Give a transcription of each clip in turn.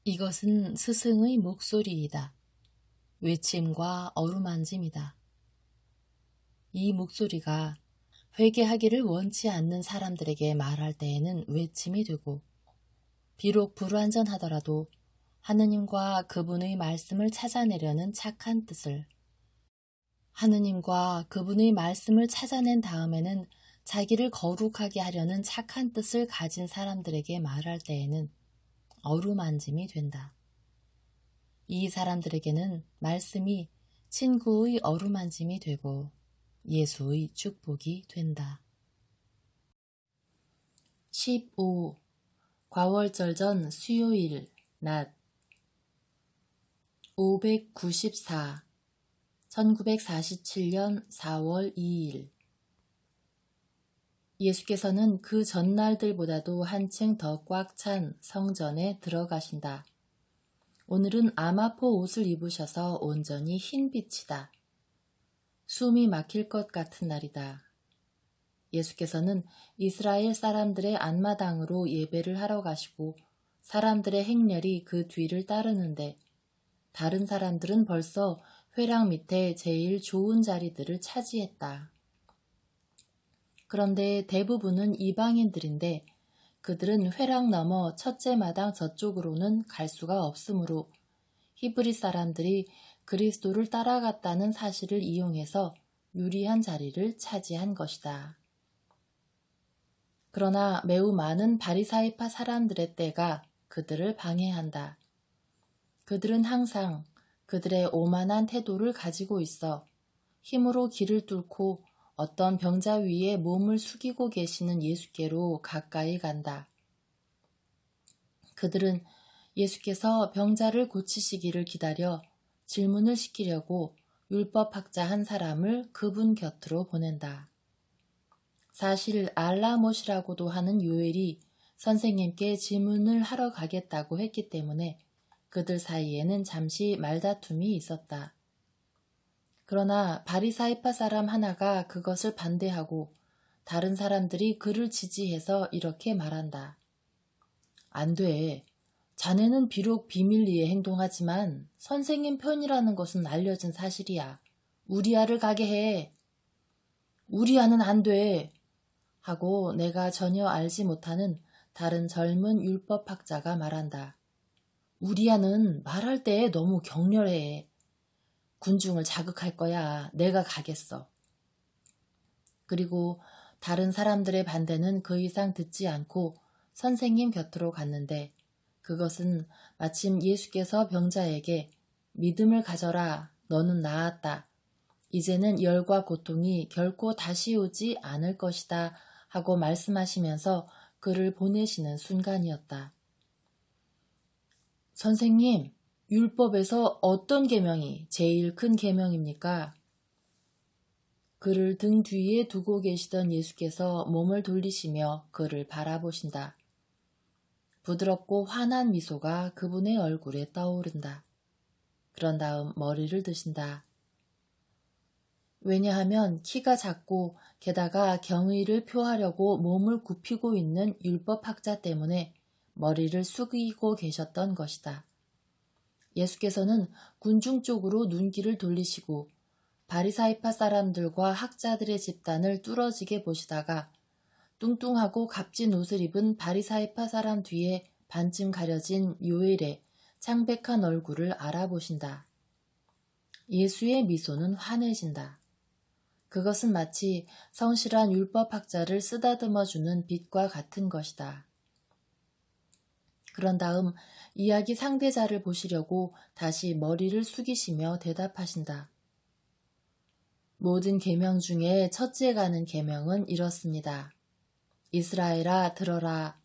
이것은 스승의 목소리이다. 외침과 어루만짐이다. 이 목소리가 회개하기를 원치 않는 사람들에게 말할 때에는 외침이 되고, 비록 불완전하더라도 하느님과 그분의 말씀을 찾아내려는 착한 뜻을, 하느님과 그분의 말씀을 찾아낸 다음에는 자기를 거룩하게 하려는 착한 뜻을 가진 사람들에게 말할 때에는 어루만짐이 된다. 이 사람들에게는 말씀이 친구의 어루만짐이 되고 예수의 축복이 된다. 15. 과월절 전 수요일 낮 594 1947년 4월 2일 예수께서는 그 전날들보다도 한층 더 꽉 찬 성전에 들어가신다. 오늘은 아마포 옷을 입으셔서 온전히 흰빛이다. 숨이 막힐 것 같은 날이다. 예수께서는 이스라엘 사람들의 안마당으로 예배를 하러 가시고 사람들의 행렬이 그 뒤를 따르는데 다른 사람들은 벌써 회랑 밑에 제일 좋은 자리들을 차지했다. 그런데 대부분은 이방인들인데 그들은 회랑 너머 첫째 마당 저쪽으로는 갈 수가 없으므로 히브리 사람들이 그리스도를 따라갔다는 사실을 이용해서 유리한 자리를 차지한 것이다. 그러나 매우 많은 바리사이파 사람들의 때가 그들을 방해한다. 그들은 항상 그들의 오만한 태도를 가지고 있어 힘으로 길을 뚫고 어떤 병자 위에 몸을 숙이고 계시는 예수께로 가까이 간다. 그들은 예수께서 병자를 고치시기를 기다려 질문을 시키려고 율법학자 한 사람을 그분 곁으로 보낸다. 사실 알라못이라고도 하는 요엘이 선생님께 질문을 하러 가겠다고 했기 때문에 그들 사이에는 잠시 말다툼이 있었다. 그러나 바리사이파 사람 하나가 그것을 반대하고 다른 사람들이 그를 지지해서 이렇게 말한다. 안 돼. 자네는 비록 비밀리에 행동하지만 선생님 편이라는 것은 알려진 사실이야. 우리아를 가게 해. 우리아는 안 돼. 하고 내가 전혀 알지 못하는 다른 젊은 율법학자가 말한다. 우리아는 말할 때 너무 격렬해. 군중을 자극할 거야. 내가 가겠어. 그리고 다른 사람들의 반대는 그 이상 듣지 않고 선생님 곁으로 갔는데 그것은 마침 예수께서 병자에게 믿음을 가져라. 너는 나았다. 이제는 열과 고통이 결코 다시 오지 않을 것이다. 하고 말씀하시면서 그를 보내시는 순간이었다. 선생님, 율법에서 어떤 계명이 제일 큰 계명입니까? 그를 등 뒤에 두고 계시던 예수께서 몸을 돌리시며 그를 바라보신다. 부드럽고 환한 미소가 그분의 얼굴에 떠오른다. 그런 다음 머리를 드신다. 왜냐하면 키가 작고 게다가 경의를 표하려고 몸을 굽히고 있는 율법학자 때문에 머리를 숙이고 계셨던 것이다. 예수께서는 군중 쪽으로 눈길을 돌리시고 바리사이파 사람들과 학자들의 집단을 뚫어지게 보시다가 뚱뚱하고 값진 옷을 입은 바리사이파 사람 뒤에 반쯤 가려진 요엘의 창백한 얼굴을 알아보신다. 예수의 미소는 환해진다. 그것은 마치 성실한 율법학자를 쓰다듬어주는 빛과 같은 것이다. 그런 다음 이야기 상대자를 보시려고 다시 머리를 숙이시며 대답하신다. 모든 계명 중에 첫째 가는 계명은 이렇습니다. 이스라엘아 들어라.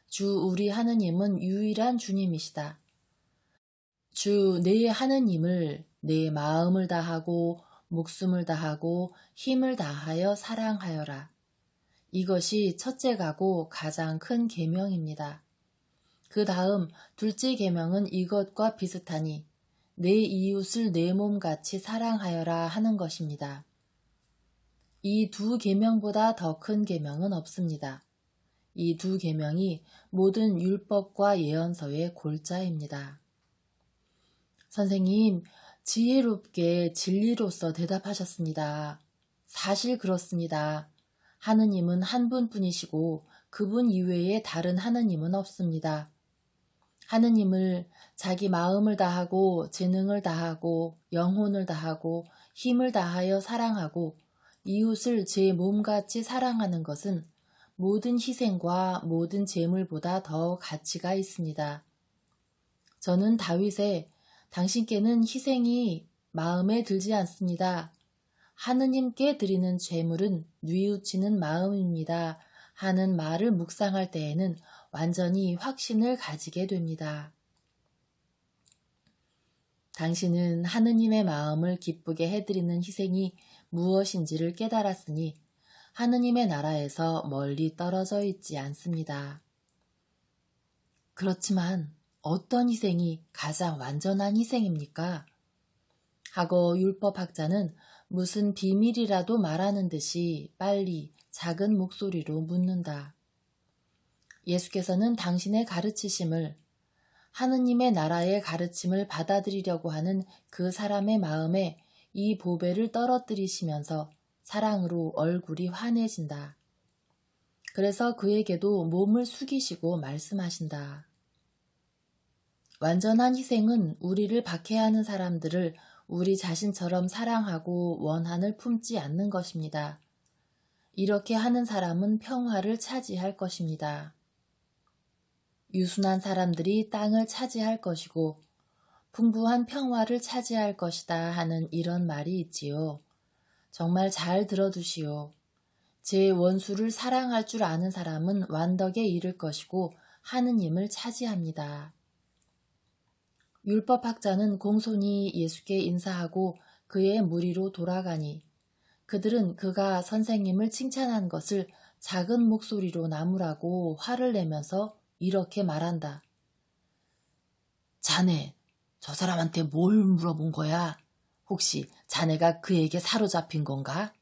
주 우리 하느님은 유일한 주님이시다. 주 내 하느님을 내 마음을 다하고 목숨을 다하고 힘을 다하여 사랑하여라. 이것이 첫째 가고 가장 큰 계명입니다. 그 다음 둘째 계명은 이것과 비슷하니 내 이웃을 내 몸같이 사랑하여라 하는 것입니다. 이 두 계명보다 더 큰 계명은 없습니다. 이 두 계명이 모든 율법과 예언서의 골자입니다. 선생님, 지혜롭게 진리로서 대답하셨습니다. 사실 그렇습니다. 하느님은 한 분뿐이시고 그분 이외에 다른 하느님은 없습니다. 하느님을 자기 마음을 다하고 재능을 다하고 영혼을 다하고 힘을 다하여 사랑하고 이웃을 제 몸같이 사랑하는 것은 모든 희생과 모든 재물보다 더 가치가 있습니다. 저는 다윗의 당신께는 희생이 마음에 들지 않습니다. 하느님께 드리는 재물은 뉘우치는 마음입니다. 하는 말을 묵상할 때에는 완전히 확신을 가지게 됩니다. 당신은 하느님의 마음을 기쁘게 해드리는 희생이 무엇인지를 깨달았으니 하느님의 나라에서 멀리 떨어져 있지 않습니다. 그렇지만 어떤 희생이 가장 완전한 희생입니까? 하고 율법학자는 무슨 비밀이라도 말하는 듯이 빨리 작은 목소리로 묻는다. 예수께서는 당신의 가르치심을, 하느님의 나라의 가르침을 받아들이려고 하는 그 사람의 마음에 이 보배를 떨어뜨리시면서 사랑으로 얼굴이 환해진다. 그래서 그에게도 몸을 숙이시고 말씀하신다. 완전한 희생은 우리를 박해하는 사람들을 우리 자신처럼 사랑하고 원한을 품지 않는 것입니다. 이렇게 하는 사람은 평화를 차지할 것입니다. 유순한 사람들이 땅을 차지할 것이고 풍부한 평화를 차지할 것이다 하는 이런 말이 있지요. 정말 잘 들어두시오. 제 원수를 사랑할 줄 아는 사람은 완덕에 이를 것이고 하느님을 차지합니다. 율법학자는 공손히 예수께 인사하고 그의 무리로 돌아가니 그들은 그가 선생님을 칭찬한 것을 작은 목소리로 나무라고 화를 내면서 이렇게 말한다. 자네, 저 사람한테 뭘 물어본 거야? 혹시 자네가 그에게 사로잡힌 건가?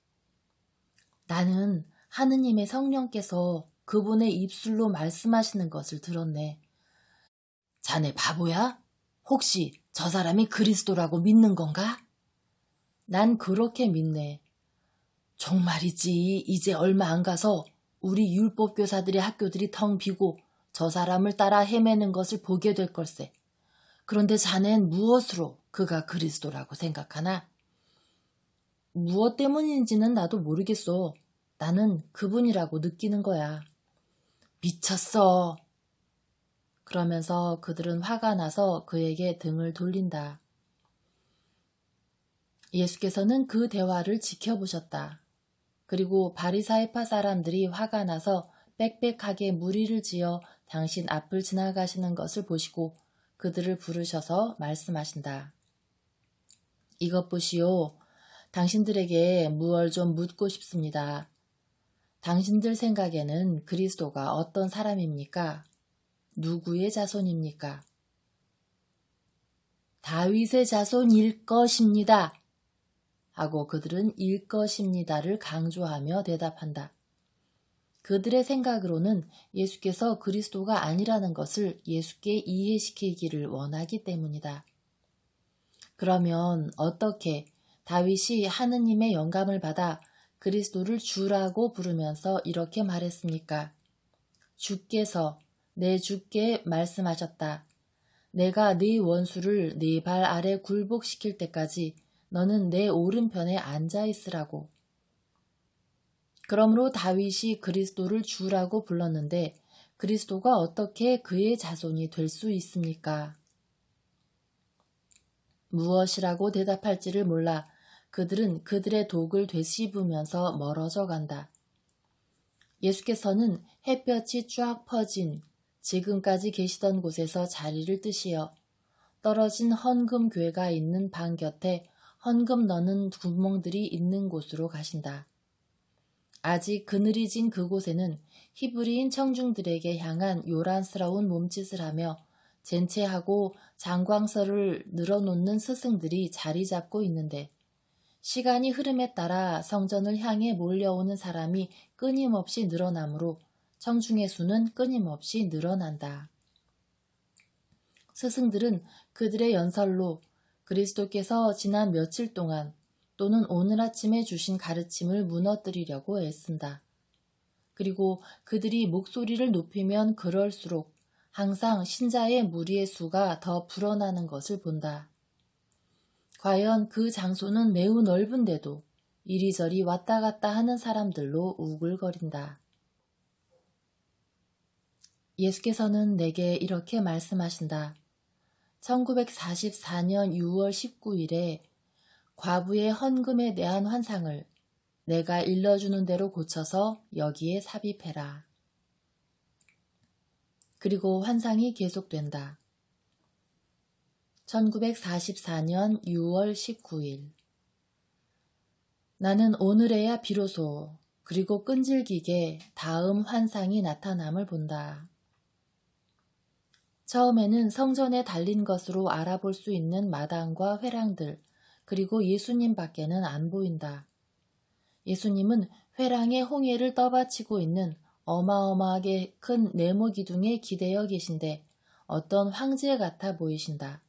나는 하느님의 성령께서 그분의 입술로 말씀하시는 것을 들었네. 자네 바보야? 혹시 저 사람이 그리스도라고 믿는 건가? 난 그렇게 믿네. 정말이지. 이제 얼마 안 가서 우리 율법교사들의 학교들이 텅 비고 저 사람을 따라 헤매는 것을 보게 될 걸세. 그런데 자넨 무엇으로 그가 그리스도라고 생각하나? 무엇 때문인지는 나도 모르겠어. 나는 그분이라고 느끼는 거야. 미쳤어. 그러면서 그들은 화가 나서 그에게 등을 돌린다. 예수께서는 그 대화를 지켜보셨다. 그리고 바리사이파 사람들이 화가 나서 빽빽하게 무리를 지어 당신 앞을 지나가시는 것을 보시고 그들을 부르셔서 말씀하신다. 이것 보시오. 당신들에게 무얼 좀 묻고 싶습니다. 당신들 생각에는 그리스도가 어떤 사람입니까? 누구의 자손입니까? 다윗의 자손일 것입니다. 하고 그들은 일 것입니다를 강조하며 대답한다. 그들의 생각으로는 예수께서 그리스도가 아니라는 것을 예수께 이해시키기를 원하기 때문이다. 그러면 어떻게 다윗이 하느님의 영감을 받아 그리스도를 주라고 부르면서 이렇게 말했습니까? 주께서 내 주께 말씀하셨다. 내가 네 원수를 네 발 아래 굴복시킬 때까지 너는 내 오른편에 앉아 있으라고. 그러므로 다윗이 그리스도를 주라고 불렀는데 그리스도가 어떻게 그의 자손이 될 수 있습니까? 무엇이라고 대답할지를 몰라 그들은 그들의 독을 되씹으면서 멀어져 간다. 예수께서는 햇볕이 쫙 퍼진 지금까지 계시던 곳에서 자리를 뜨시어 떨어진 헌금 궤가 있는 방 곁에 헌금 넣는 구멍들이 있는 곳으로 가신다. 아직 그늘이 진 그곳에는 히브리인 청중들에게 향한 요란스러운 몸짓을 하며 젠체하고 장광설을 늘어놓는 스승들이 자리 잡고 있는데 시간이 흐름에 따라 성전을 향해 몰려오는 사람이 끊임없이 늘어나므로 청중의 수는 끊임없이 늘어난다. 스승들은 그들의 연설로 그리스도께서 지난 며칠 동안 또는 오늘 아침에 주신 가르침을 무너뜨리려고 애쓴다. 그리고 그들이 목소리를 높이면 그럴수록 항상 신자의 무리의 수가 더 불어나는 것을 본다. 과연 그 장소는 매우 넓은데도 이리저리 왔다 갔다 하는 사람들로 우글거린다. 예수께서는 내게 이렇게 말씀하신다. 1944년 6월 19일에 과부의 헌금에 대한 환상을 내가 일러주는 대로 고쳐서 여기에 삽입해라. 그리고 환상이 계속된다. 1944년 6월 19일 나는 오늘에야 비로소 그리고 끈질기게 다음 환상이 나타남을 본다. 처음에는 성전에 달린 것으로 알아볼 수 있는 마당과 회랑들 그리고 예수님 밖에는 안 보인다. 예수님은 회랑에 홍해를 떠받치고 있는 어마어마하게 큰 네모 기둥에 기대어 계신데 어떤 황제 같아 보이신다.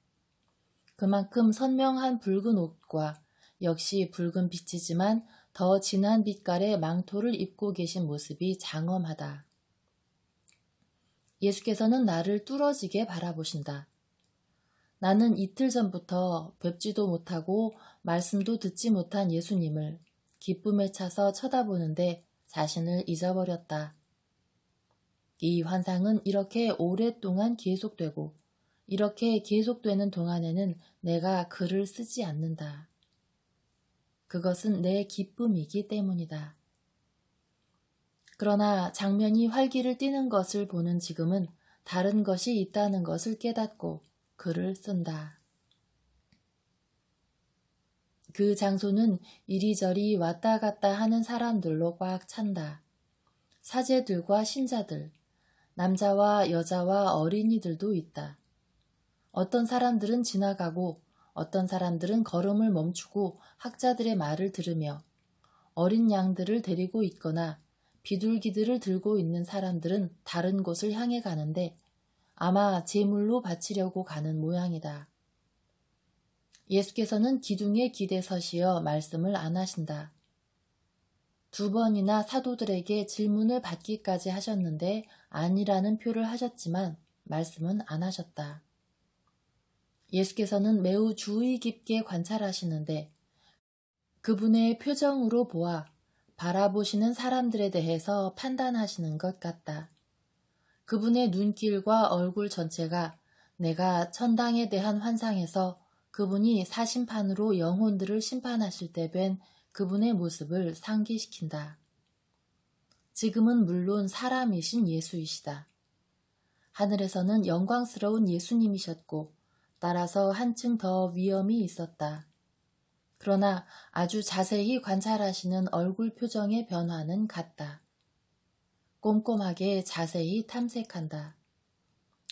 그만큼 선명한 붉은 옷과 역시 붉은 빛이지만 더 진한 빛깔의 망토를 입고 계신 모습이 장엄하다. 예수께서는 나를 뚫어지게 바라보신다. 나는 이틀 전부터 뵙지도 못하고 말씀도 듣지 못한 예수님을 기쁨에 차서 쳐다보는데 자신을 잊어버렸다. 이 환상은 이렇게 오랫동안 계속되고 이렇게 계속되는 동안에는 내가 글을 쓰지 않는다. 그것은 내 기쁨이기 때문이다. 그러나 장면이 활기를 띠는 것을 보는 지금은 다른 것이 있다는 것을 깨닫고 글을 쓴다. 그 장소는 이리저리 왔다 갔다 하는 사람들로 꽉 찬다. 사제들과 신자들, 남자와 여자와 어린이들도 있다. 어떤 사람들은 지나가고 어떤 사람들은 걸음을 멈추고 학자들의 말을 들으며 어린 양들을 데리고 있거나 비둘기들을 들고 있는 사람들은 다른 곳을 향해 가는데 아마 제물로 바치려고 가는 모양이다. 예수께서는 기둥에 기대 서시어 말씀을 안 하신다. 2번이나 사도들에게 질문을 받기까지 하셨는데 아니라는 표를 하셨지만 말씀은 안 하셨다. 예수께서는 매우 주의 깊게 관찰하시는데 그분의 표정으로 보아 바라보시는 사람들에 대해서 판단하시는 것 같다. 그분의 눈길과 얼굴 전체가 내가 천당에 대한 환상에서 그분이 사심판으로 영혼들을 심판하실 때 뵌 그분의 모습을 상기시킨다. 지금은 물론 사람이신 예수이시다. 하늘에서는 영광스러운 예수님이셨고 따라서 한층 더 위엄이 있었다. 그러나 아주 자세히 관찰하시는 얼굴 표정의 변화는 같다. 꼼꼼하게 자세히 탐색한다.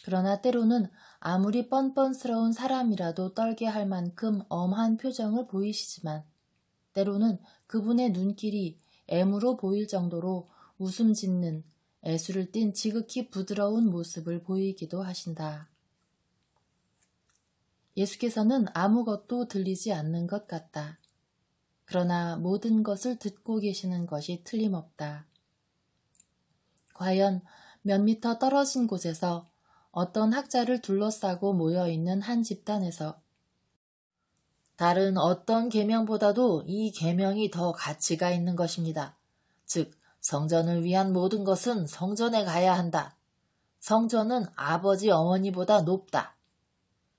그러나 때로는 아무리 뻔뻔스러운 사람이라도 떨게 할 만큼 엄한 표정을 보이시지만 때로는 그분의 눈길이 애무로 보일 정도로 웃음 짓는 애수를 띤 지극히 부드러운 모습을 보이기도 하신다. 예수께서는 아무것도 들리지 않는 것 같다. 그러나 모든 것을 듣고 계시는 것이 틀림없다. 과연 몇 미터 떨어진 곳에서 어떤 학자를 둘러싸고 모여있는 한 집단에서 다른 어떤 계명보다도 이 계명이 더 가치가 있는 것입니다. 즉, 성전을 위한 모든 것은 성전에 가야 한다. 성전은 아버지 어머니보다 높다.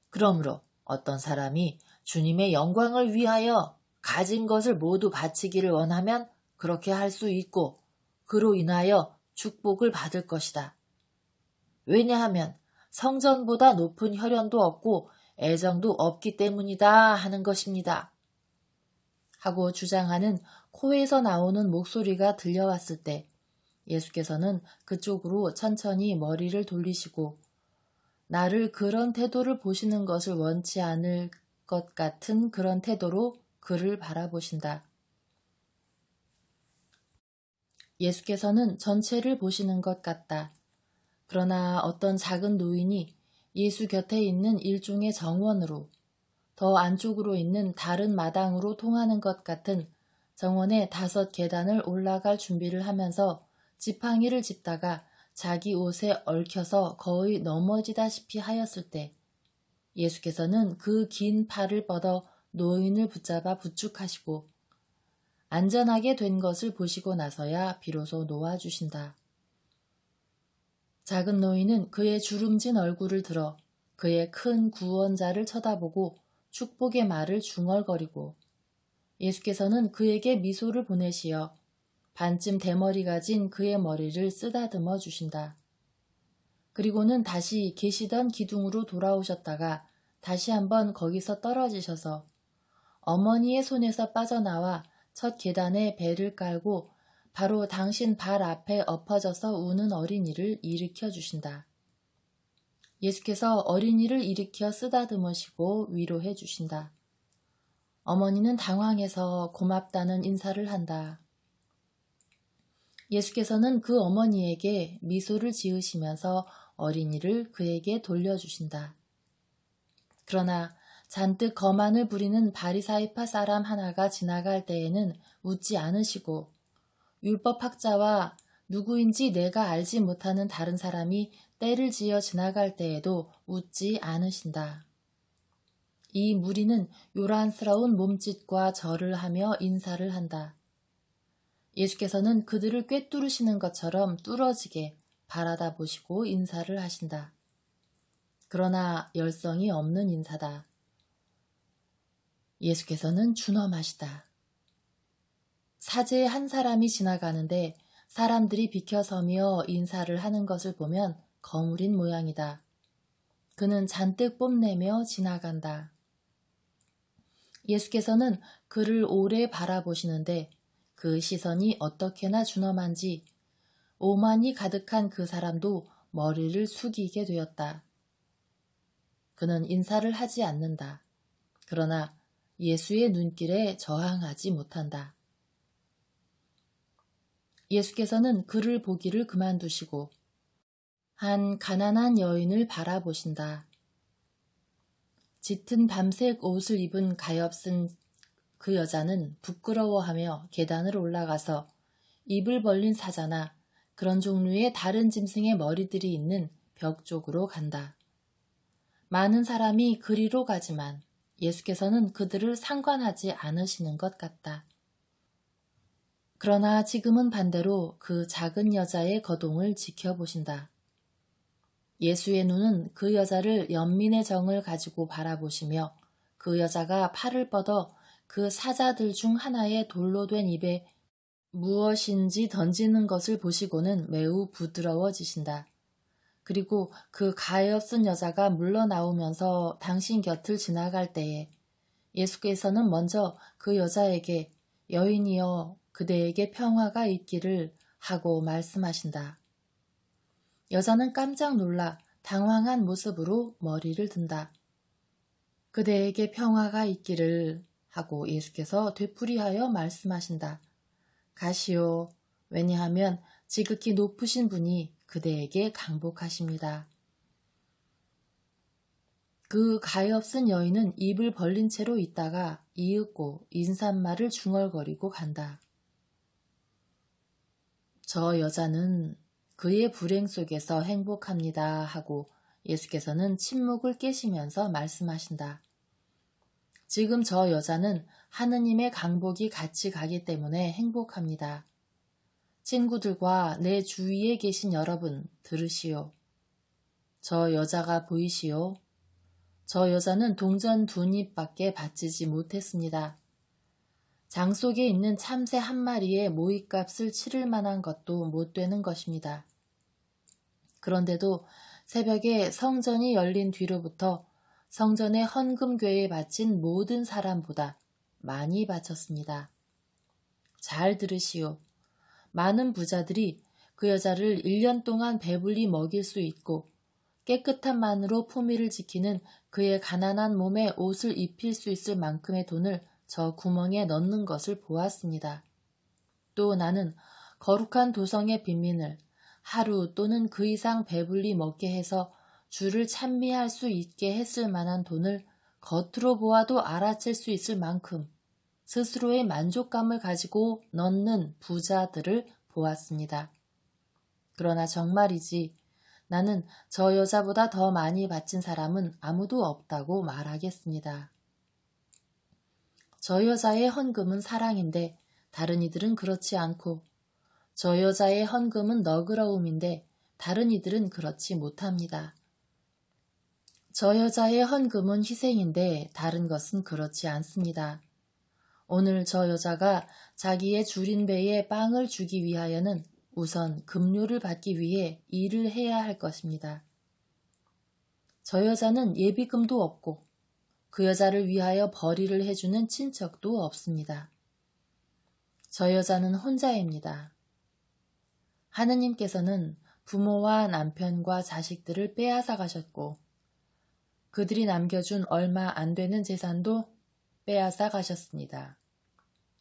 그러므로 어떤 사람이 주님의 영광을 위하여 가진 것을 모두 바치기를 원하면 그렇게 할 수 있고 그로 인하여 축복을 받을 것이다. 왜냐하면 성전보다 높은 혈연도 없고 애정도 없기 때문이다 하는 것입니다. 하고 주장하는 코에서 나오는 목소리가 들려왔을 때 예수께서는 그쪽으로 천천히 머리를 돌리시고 나를 그런 태도를 보시는 것을 원치 않을 것 같은 그런 태도로 그를 바라보신다. 예수께서는 전체를 보시는 것 같다. 그러나 어떤 작은 노인이 예수 곁에 있는 일종의 정원으로, 더 안쪽으로 있는 다른 마당으로 통하는 것 같은 정원의 5계단을 올라갈 준비를 하면서 지팡이를 짚다가 자기 옷에 얽혀서 거의 넘어지다시피 하였을 때 예수께서는 그 긴 팔을 뻗어 노인을 붙잡아 부축하시고 안전하게 된 것을 보시고 나서야 비로소 놓아주신다. 작은 노인은 그의 주름진 얼굴을 들어 그의 큰 구원자를 쳐다보고 축복의 말을 중얼거리고 예수께서는 그에게 미소를 보내시어 반쯤 대머리가 진 그의 머리를 쓰다듬어 주신다. 그리고는 다시 계시던 기둥으로 돌아오셨다가 다시 한번 거기서 떨어지셔서 어머니의 손에서 빠져나와 첫 계단에 배를 깔고 바로 당신 발 앞에 엎어져서 우는 어린이를 일으켜 주신다. 예수께서 어린이를 일으켜 쓰다듬으시고 위로해 주신다. 어머니는 당황해서 고맙다는 인사를 한다. 예수께서는 그 어머니에게 미소를 지으시면서 어린이를 그에게 돌려주신다. 그러나 잔뜩 거만을 부리는 바리사이파 사람 하나가 지나갈 때에는 웃지 않으시고 율법학자와 누구인지 내가 알지 못하는 다른 사람이 때를 지어 지나갈 때에도 웃지 않으신다. 이 무리는 요란스러운 몸짓과 절을 하며 인사를 한다. 예수께서는 그들을 꿰뚫으시는 것처럼 뚫어지게 바라다 보시고 인사를 하신다. 그러나 열성이 없는 인사다. 예수께서는 준엄하시다. 사제의 한 사람이 지나가는데 사람들이 비켜서며 인사를 하는 것을 보면 거물인 모양이다. 그는 잔뜩 뽐내며 지나간다. 예수께서는 그를 오래 바라보시는데 그 시선이 어떻게나 준엄한지 오만이 가득한 그 사람도 머리를 숙이게 되었다. 그는 인사를 하지 않는다. 그러나 예수의 눈길에 저항하지 못한다. 예수께서는 그를 보기를 그만두시고 한 가난한 여인을 바라보신다. 짙은 밤색 옷을 입은 가엾은 그 여자는 부끄러워하며 계단을 올라가서 입을 벌린 사자나 그런 종류의 다른 짐승의 머리들이 있는 벽 쪽으로 간다. 많은 사람이 그리로 가지만 예수께서는 그들을 상관하지 않으시는 것 같다. 그러나 지금은 반대로 그 작은 여자의 거동을 지켜보신다. 예수의 눈은 그 여자를 연민의 정을 가지고 바라보시며 그 여자가 팔을 뻗어 그 사자들 중 하나의 돌로 된 입에 무엇인지 던지는 것을 보시고는 매우 부드러워지신다. 그리고 그 가엾은 여자가 물러나오면서 당신 곁을 지나갈 때에 예수께서는 먼저 그 여자에게 여인이여 그대에게 평화가 있기를 하고 말씀하신다. 여자는 깜짝 놀라 당황한 모습으로 머리를 든다. 그대에게 평화가 있기를 하고 예수께서 되풀이하여 말씀하신다. 가시오. 왜냐하면 지극히 높으신 분이 그대에게 강복하십니다. 그 가엾은 여인은 입을 벌린 채로 있다가 이윽고 인사말을 중얼거리고 간다. 저 여자는 그의 불행 속에서 행복합니다 하고 예수께서는 침묵을 깨시면서 말씀하신다. 지금 저 여자는 하느님의 강복이 같이 가기 때문에 행복합니다. 친구들과 내 주위에 계신 여러분 들으시오. 저 여자가 보이시오. 저 여자는 동전 2입밖에 바치지 못했습니다. 장 속에 있는 참새 한 마리의 모이값을 치를 만한 것도 못 되는 것입니다. 그런데도 새벽에 성전이 열린 뒤로부터 성전의 헌금궤에 바친 모든 사람보다 많이 바쳤습니다. 잘 들으시오. 많은 부자들이 그 여자를 1년 동안 배불리 먹일 수 있고 깨끗한 만으로 품위를 지키는 그의 가난한 몸에 옷을 입힐 수 있을 만큼의 돈을 저 구멍에 넣는 것을 보았습니다. 또 나는 거룩한 도성의 빈민을 하루 또는 그 이상 배불리 먹게 해서 주를 찬미할 수 있게 했을 만한 돈을 겉으로 보아도 알아챌 수 있을 만큼 스스로의 만족감을 가지고 넣는 부자들을 보았습니다. 그러나 정말이지 나는 저 여자보다 더 많이 바친 사람은 아무도 없다고 말하겠습니다. 저 여자의 헌금은 사랑인데 다른 이들은 그렇지 않고 저 여자의 헌금은 너그러움인데 다른 이들은 그렇지 못합니다. 저 여자의 헌금은 희생인데 다른 것은 그렇지 않습니다. 오늘 저 여자가 자기의 줄인 배에 빵을 주기 위하여는 우선 급료를 받기 위해 일을 해야 할 것입니다. 저 여자는 예비금도 없고 그 여자를 위하여 벌이를 해주는 친척도 없습니다. 저 여자는 혼자입니다. 하느님께서는 부모와 남편과 자식들을 빼앗아 가셨고 그들이 남겨준 얼마 안 되는 재산도 빼앗아 가셨습니다.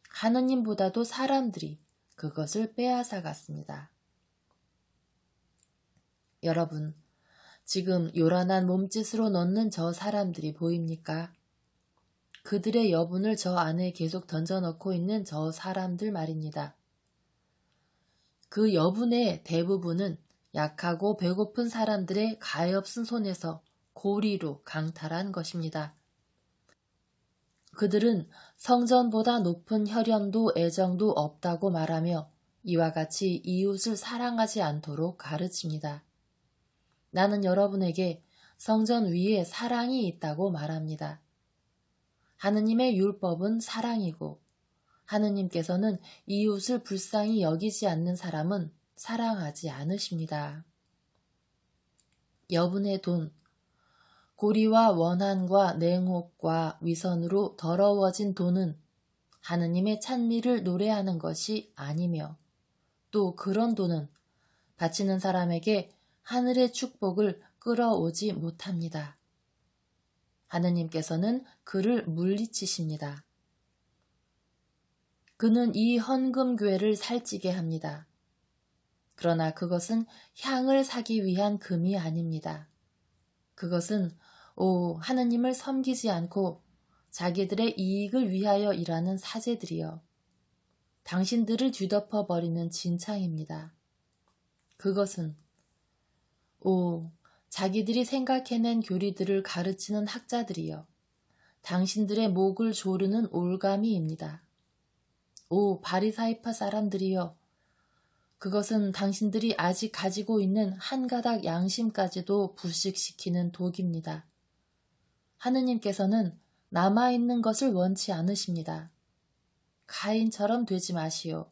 하느님보다도 사람들이 그것을 빼앗아 갔습니다. 여러분, 지금 요란한 몸짓으로 넣는 저 사람들이 보입니까? 그들의 여분을 저 안에 계속 던져넣고 있는 저 사람들 말입니다. 그 여분의 대부분은 약하고 배고픈 사람들의 가엾은 손에서 고리로 강탈한 것입니다. 그들은 성전보다 높은 혈연도 애정도 없다고 말하며 이와 같이 이웃을 사랑하지 않도록 가르칩니다. 나는 여러분에게 성전 위에 사랑이 있다고 말합니다. 하느님의 율법은 사랑이고 하느님께서는 이웃을 불쌍히 여기지 않는 사람은 사랑하지 않으십니다. 여분의 돈, 고리와 원한과 냉혹과 위선으로 더러워진 돈은 하느님의 찬미를 노래하는 것이 아니며 또 그런 돈은 바치는 사람에게 하늘의 축복을 끌어오지 못합니다. 하느님께서는 그를 물리치십니다. 그는 이 헌금괴를 살찌게 합니다. 그러나 그것은 향을 사기 위한 금이 아닙니다. 그것은 하느님을 섬기지 않고 자기들의 이익을 위하여 일하는 사제들이여 당신들을 뒤덮어 버리는 진창입니다. 그것은 자기들이 생각해낸 교리들을 가르치는 학자들이여 당신들의 목을 조르는 올가미입니다. 바리사이파 사람들이여 그것은 당신들이 아직 가지고 있는 한 가닥 양심까지도 부식시키는 독입니다. 하느님께서는 남아있는 것을 원치 않으십니다. 가인처럼 되지 마시오.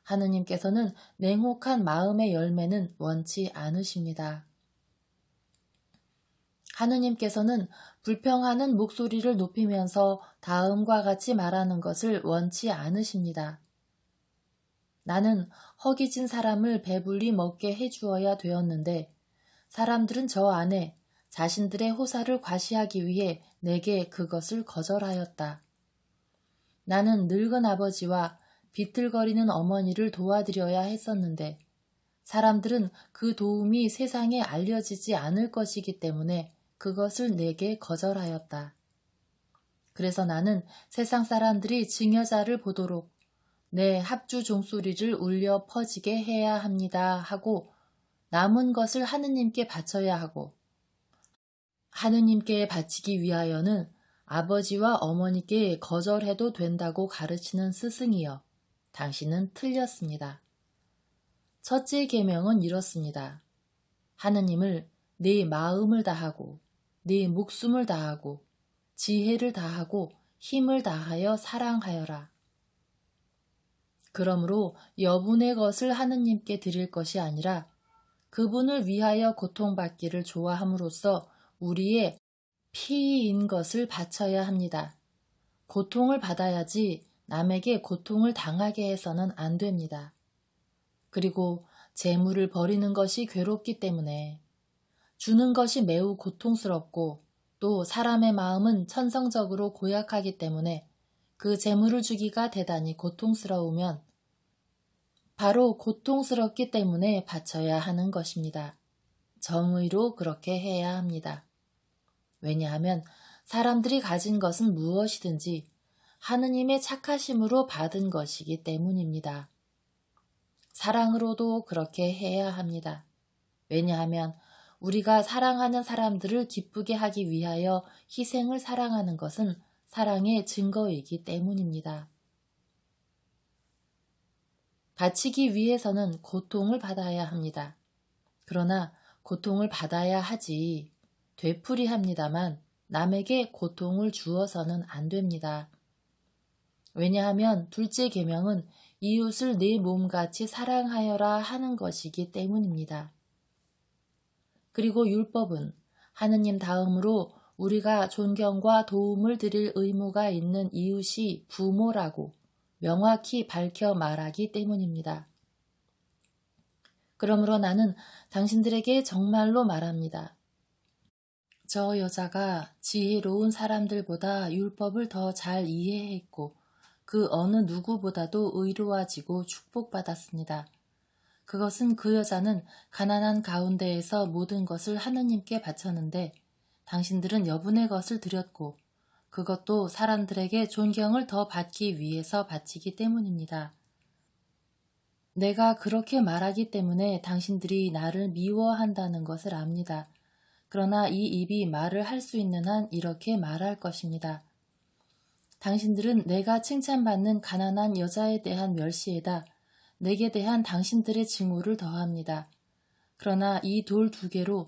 하느님께서는 냉혹한 마음의 열매는 원치 않으십니다. 하느님께서는 불평하는 목소리를 높이면서 다음과 같이 말하는 것을 원치 않으십니다. 나는 허기진 사람을 배불리 먹게 해주어야 되었는데 사람들은 저 안에 자신들의 호사를 과시하기 위해 내게 그것을 거절하였다. 나는 늙은 아버지와 비틀거리는 어머니를 도와드려야 했었는데 사람들은 그 도움이 세상에 알려지지 않을 것이기 때문에 그것을 내게 거절하였다. 그래서 나는 세상 사람들이 증여자를 보도록 내 합주 종소리를 울려 퍼지게 해야 합니다 하고 남은 것을 하느님께 바쳐야 하고 하느님께 바치기 위하여는 아버지와 어머니께 거절해도 된다고 가르치는 스승이여 당신은 틀렸습니다. 첫째 계명은 이렇습니다. 하느님을 네 마음을 다하고 네 목숨을 다하고 지혜를 다하고 힘을 다하여 사랑하여라. 그러므로 여분의 것을 하느님께 드릴 것이 아니라 그분을 위하여 고통받기를 좋아함으로써 우리의 피인 것을 바쳐야 합니다. 고통을 받아야지 남에게 고통을 당하게 해서는 안 됩니다. 그리고 재물을 버리는 것이 괴롭기 때문에 주는 것이 매우 고통스럽고 또 사람의 마음은 천성적으로 고약하기 때문에 그 재물을 주기가 대단히 고통스러우면 바로 고통스럽기 때문에 바쳐야 하는 것입니다. 정의로 그렇게 해야 합니다. 왜냐하면 사람들이 가진 것은 무엇이든지 하느님의 착하심으로 받은 것이기 때문입니다. 사랑으로도 그렇게 해야 합니다. 왜냐하면 우리가 사랑하는 사람들을 기쁘게 하기 위하여 희생을 사랑하는 것은 사랑의 증거이기 때문입니다. 바치기 위해서는 고통을 받아야 합니다. 그러나 고통을 받아야 하지 되풀이합니다만 남에게 고통을 주어서는 안 됩니다. 왜냐하면 둘째 계명은 이웃을 내 몸같이 사랑하여라 하는 것이기 때문입니다. 그리고 율법은 하느님 다음으로 우리가 존경과 도움을 드릴 의무가 있는 이웃이 부모라고 명확히 밝혀 말하기 때문입니다. 그러므로 나는 당신들에게 정말로 말합니다. 저 여자가 지혜로운 사람들보다 율법을 더 잘 이해했고 그 어느 누구보다도 의로워지고 축복받았습니다. 그것은 그 여자는 가난한 가운데에서 모든 것을 하느님께 바쳤는데 당신들은 여분의 것을 드렸고 그것도 사람들에게 존경을 더 받기 위해서 바치기 때문입니다. 내가 그렇게 말하기 때문에 당신들이 나를 미워한다는 것을 압니다. 그러나 이 입이 말을 할 수 있는 한 이렇게 말할 것입니다. 당신들은 내가 칭찬받는 가난한 여자에 대한 멸시에다 내게 대한 당신들의 징후를 더합니다. 그러나 이 돌 2개로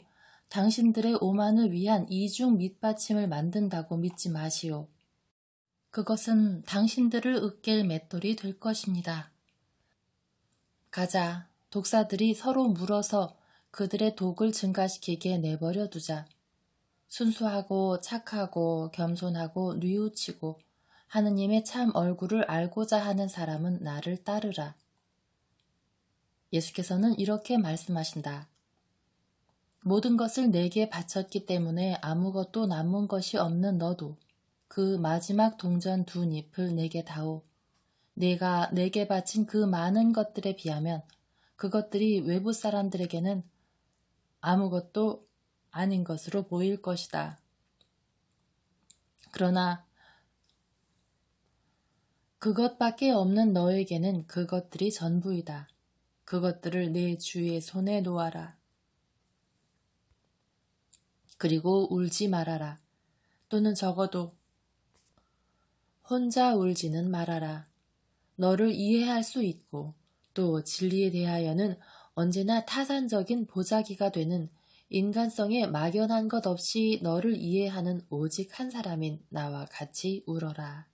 당신들의 오만을 위한 이중 밑받침을 만든다고 믿지 마시오. 그것은 당신들을 으깰 맷돌이 될 것입니다. 가자, 독사들이 서로 물어서 그들의 독을 증가시키게 내버려 두자. 순수하고 착하고 겸손하고 뉘우치고 하느님의 참 얼굴을 알고자 하는 사람은 나를 따르라. 예수께서는 이렇게 말씀하신다. 모든 것을 내게 바쳤기 때문에 아무것도 남은 것이 없는 너도 그 마지막 동전 2잎을 내게 다오. 내가 내게 바친 그 많은 것들에 비하면 그것들이 외부 사람들에게는 아무것도 아닌 것으로 보일 것이다. 그러나 그것밖에 없는 너에게는 그것들이 전부이다. 그것들을 내 주의 손에 놓아라. 그리고 울지 말아라. 또는 적어도 혼자 울지는 말아라. 너를 이해할 수 있고 또 진리에 대하여는 언제나 타산적인 보자기가 되는 인간성에 막연한 것 없이 너를 이해하는 오직 한 사람인 나와 같이 울어라.